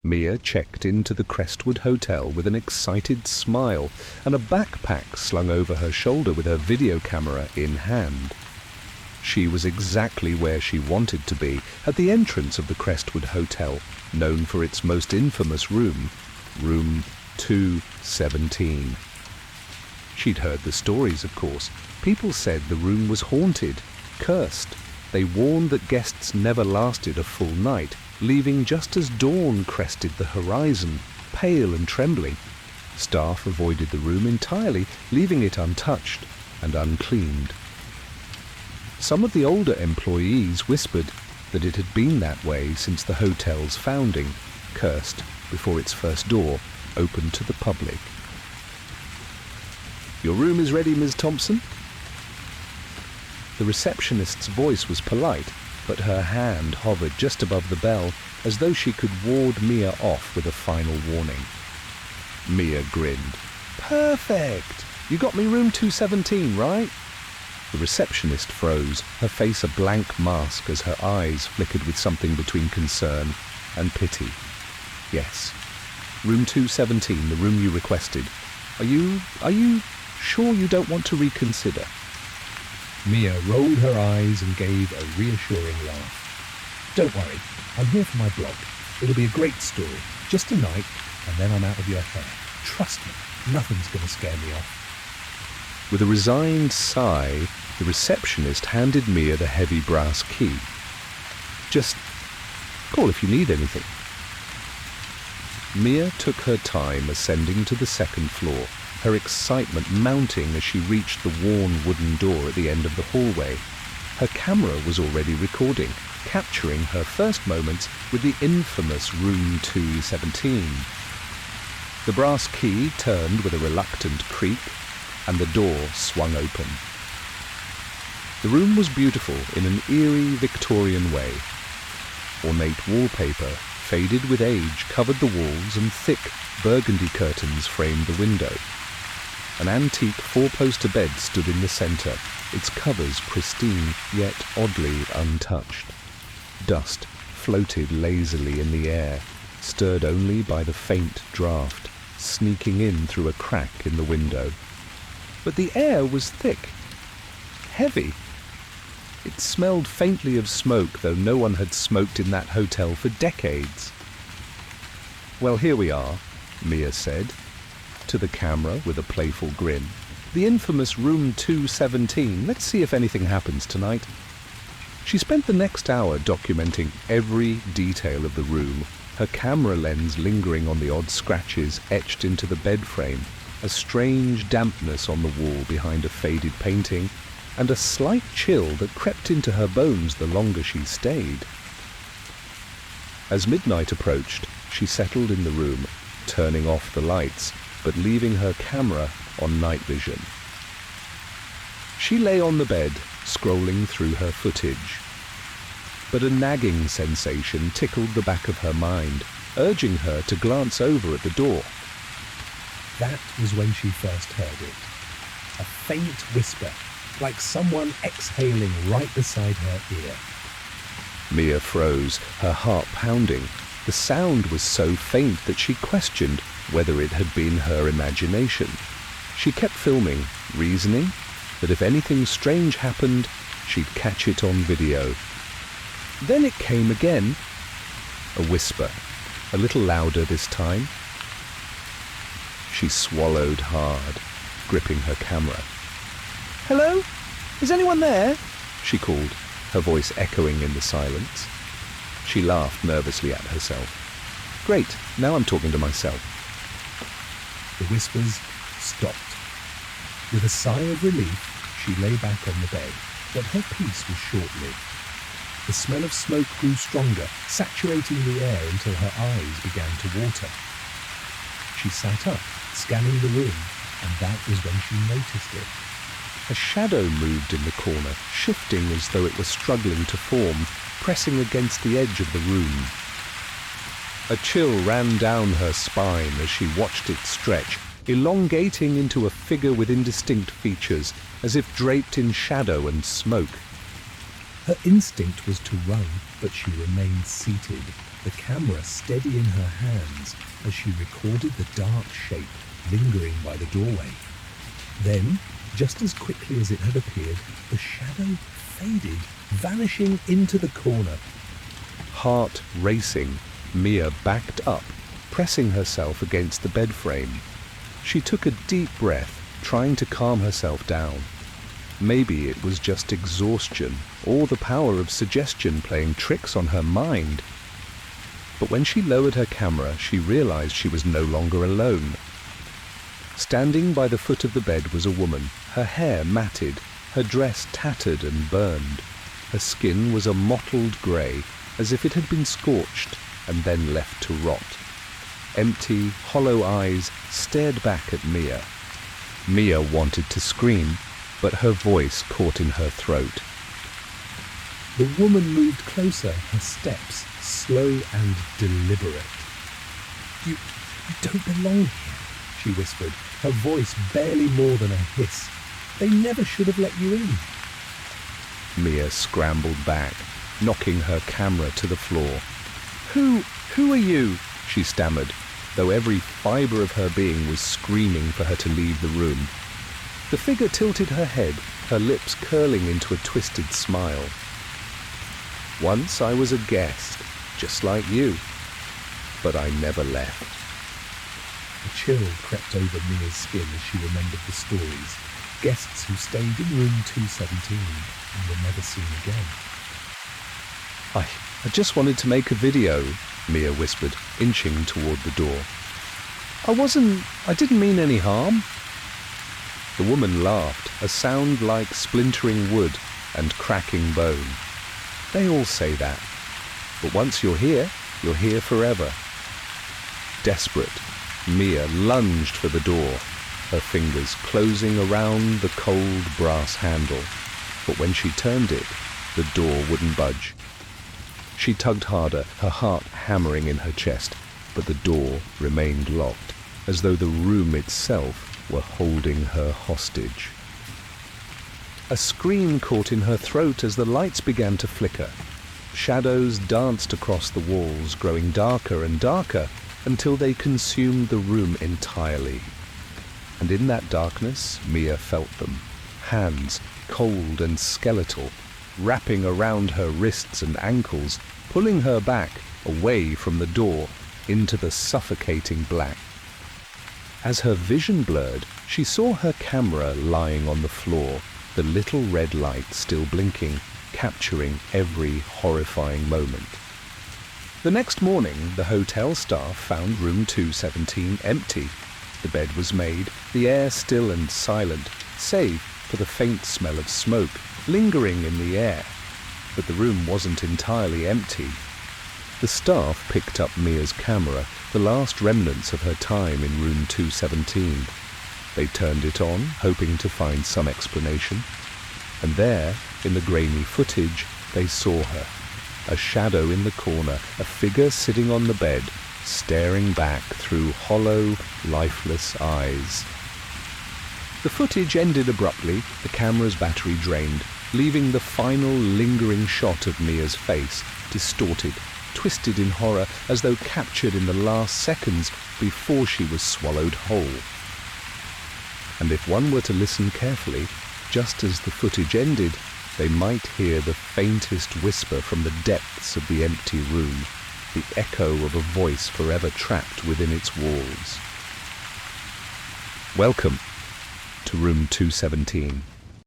Mia checked into the Crestwood Hotel with an excited smile and a backpack slung over her shoulder with her video camera in hand. She was exactly where she wanted to be, at the entrance of the Crestwood Hotel, known for its most infamous room, room 217. She'd heard the stories, of course. People said the room was haunted, cursed. They warned that guests never lasted a full night, leaving just as dawn crested the horizon, pale and trembling. Staff avoided the room entirely, leaving it untouched and uncleaned. Some of the older employees whispered that it had been that way since the hotel's founding, cursed before its first door opened to the public. "Your room is ready, Ms. Thompson?" The receptionist's voice was polite, but her hand hovered just above the bell as though she could ward Mia off with a final warning. Mia grinned. "Perfect! You got me room 217, right?" The receptionist froze, her face a blank mask as her eyes flickered with something between concern and pity. "Yes. Room 217, the room you requested. Are you sure you don't want to reconsider?" Mia rolled her eyes and gave a reassuring laugh. "Don't worry, I'm here for my blog. It'll be a great story. Just a night, and then I'm out of your hair. Trust me, nothing's going to scare me off." With a resigned sigh, the receptionist handed Mia the heavy brass key. "Just call if you need anything." Mia took her time ascending to the second floor, her excitement mounting as she reached the worn wooden door at the end of the hallway. Her camera was already recording, capturing her first moments with the infamous room 217. The brass key turned with a reluctant creak, and the door swung open. The room was beautiful in an eerie Victorian way. Ornate wallpaper, faded with age, covered the walls, and thick burgundy curtains framed the window. An antique four-poster bed stood in the center, its covers pristine yet oddly untouched. Dust floated lazily in the air, stirred only by the faint draft sneaking in through a crack in the window. But the air was thick, heavy. It smelled faintly of smoke, though no one had smoked in that hotel for decades. "Well, here we are," Mia said to the camera with a playful grin. "The infamous room 217. Let's see if anything happens tonight." She spent the next hour documenting every detail of the room, her camera lens lingering on the odd scratches etched into the bed frame, a strange dampness on the wall behind a faded painting, and a slight chill that crept into her bones the longer she stayed. As midnight approached, she settled in the room, turning off the lights, but leaving her camera on night vision. She lay on the bed, scrolling through her footage. But a nagging sensation tickled the back of her mind, urging her to glance over at the door. That was when she first heard it. A faint whisper, like someone exhaling right beside her ear. Mia froze, her heart pounding. The sound was so faint that she questioned whether it had been her imagination. She kept filming, reasoning that if anything strange happened, she'd catch it on video. Then it came again, a whisper, a little louder this time. She swallowed hard, gripping her camera. "Hello? Is anyone there?" she called, her voice echoing in the silence. She laughed nervously at herself. "Great, now I'm talking to myself." The whispers stopped. With a sigh of relief, she lay back on the bed, but her peace was short-lived. The smell of smoke grew stronger, saturating the air until her eyes began to water. She sat up, scanning the room, and that was when she noticed it. A shadow moved in the corner, shifting as though it were struggling to form, pressing against the edge of the room. A chill ran down her spine as she watched it stretch, elongating into a figure with indistinct features, as if draped in shadow and smoke. Her instinct was to run, but she remained seated, the camera steady in her hands as she recorded the dark shape lingering by the doorway. Then, just as quickly as it had appeared, the shadow faded, vanishing into the corner. Heart racing, Mia backed up, pressing herself against the bed frame. She took a deep breath, trying to calm herself down. Maybe it was just exhaustion or the power of suggestion playing tricks on her mind. But when she lowered her camera, she realized she was no longer alone. Standing by the foot of the bed was a woman, her hair matted, her dress tattered and burned. Her skin was a mottled grey, as if it had been scorched and then left to rot. Empty, hollow eyes stared back at Mia. Mia wanted to scream, but her voice caught in her throat. The woman moved closer, her steps slow and deliberate. You don't belong here, she whispered, her voice barely more than a hiss. They never should have let you in. Mia scrambled back, knocking her camera to the floor. Who are you? She stammered, though every fibre of her being was screaming for her to leave the room. The figure tilted her head, her lips curling into a twisted smile. Once I was a guest, just like you, but I never left. A chill crept over Mia's skin as she remembered the stories. Guests who stayed in room 217 and were never seen again. I just wanted to make a video, Mia whispered, inching toward the door. I didn't mean any harm. The woman laughed, a sound like splintering wood and cracking bone. They all say that. But once you're here forever. Desperate, Mia lunged for the door, her fingers closing around the cold brass handle. But when she turned it, the door wouldn't budge. She tugged harder, her heart hammering in her chest, but the door remained locked, as though the room itself were holding her hostage. A scream caught in her throat as the lights began to flicker. Shadows danced across the walls, growing darker and darker until they consumed the room entirely. And in that darkness, Mia felt them, hands, cold and skeletal, wrapping around her wrists and ankles, pulling her back, away from the door, into the suffocating black. As her vision blurred, she saw her camera lying on the floor, the little red light still blinking, capturing every horrifying moment. The next morning, the hotel staff found room 217 empty. The bed was made, the air still and silent, save for the faint smell of smoke lingering in the air. But the room wasn't entirely empty. The staff picked up Mia's camera, the last remnants of her time in room 217. They turned it on, hoping to find some explanation. And there, in the grainy footage, they saw her. A shadow in the corner, a figure sitting on the bed, staring back through hollow, lifeless eyes. The footage ended abruptly, the camera's battery drained, leaving the final lingering shot of Mia's face, distorted, twisted in horror, as though captured in the last seconds before she was swallowed whole. And if one were to listen carefully, just as the footage ended, they might hear the faintest whisper from the depths of the empty room, the echo of a voice forever trapped within its walls. Welcome to room 217.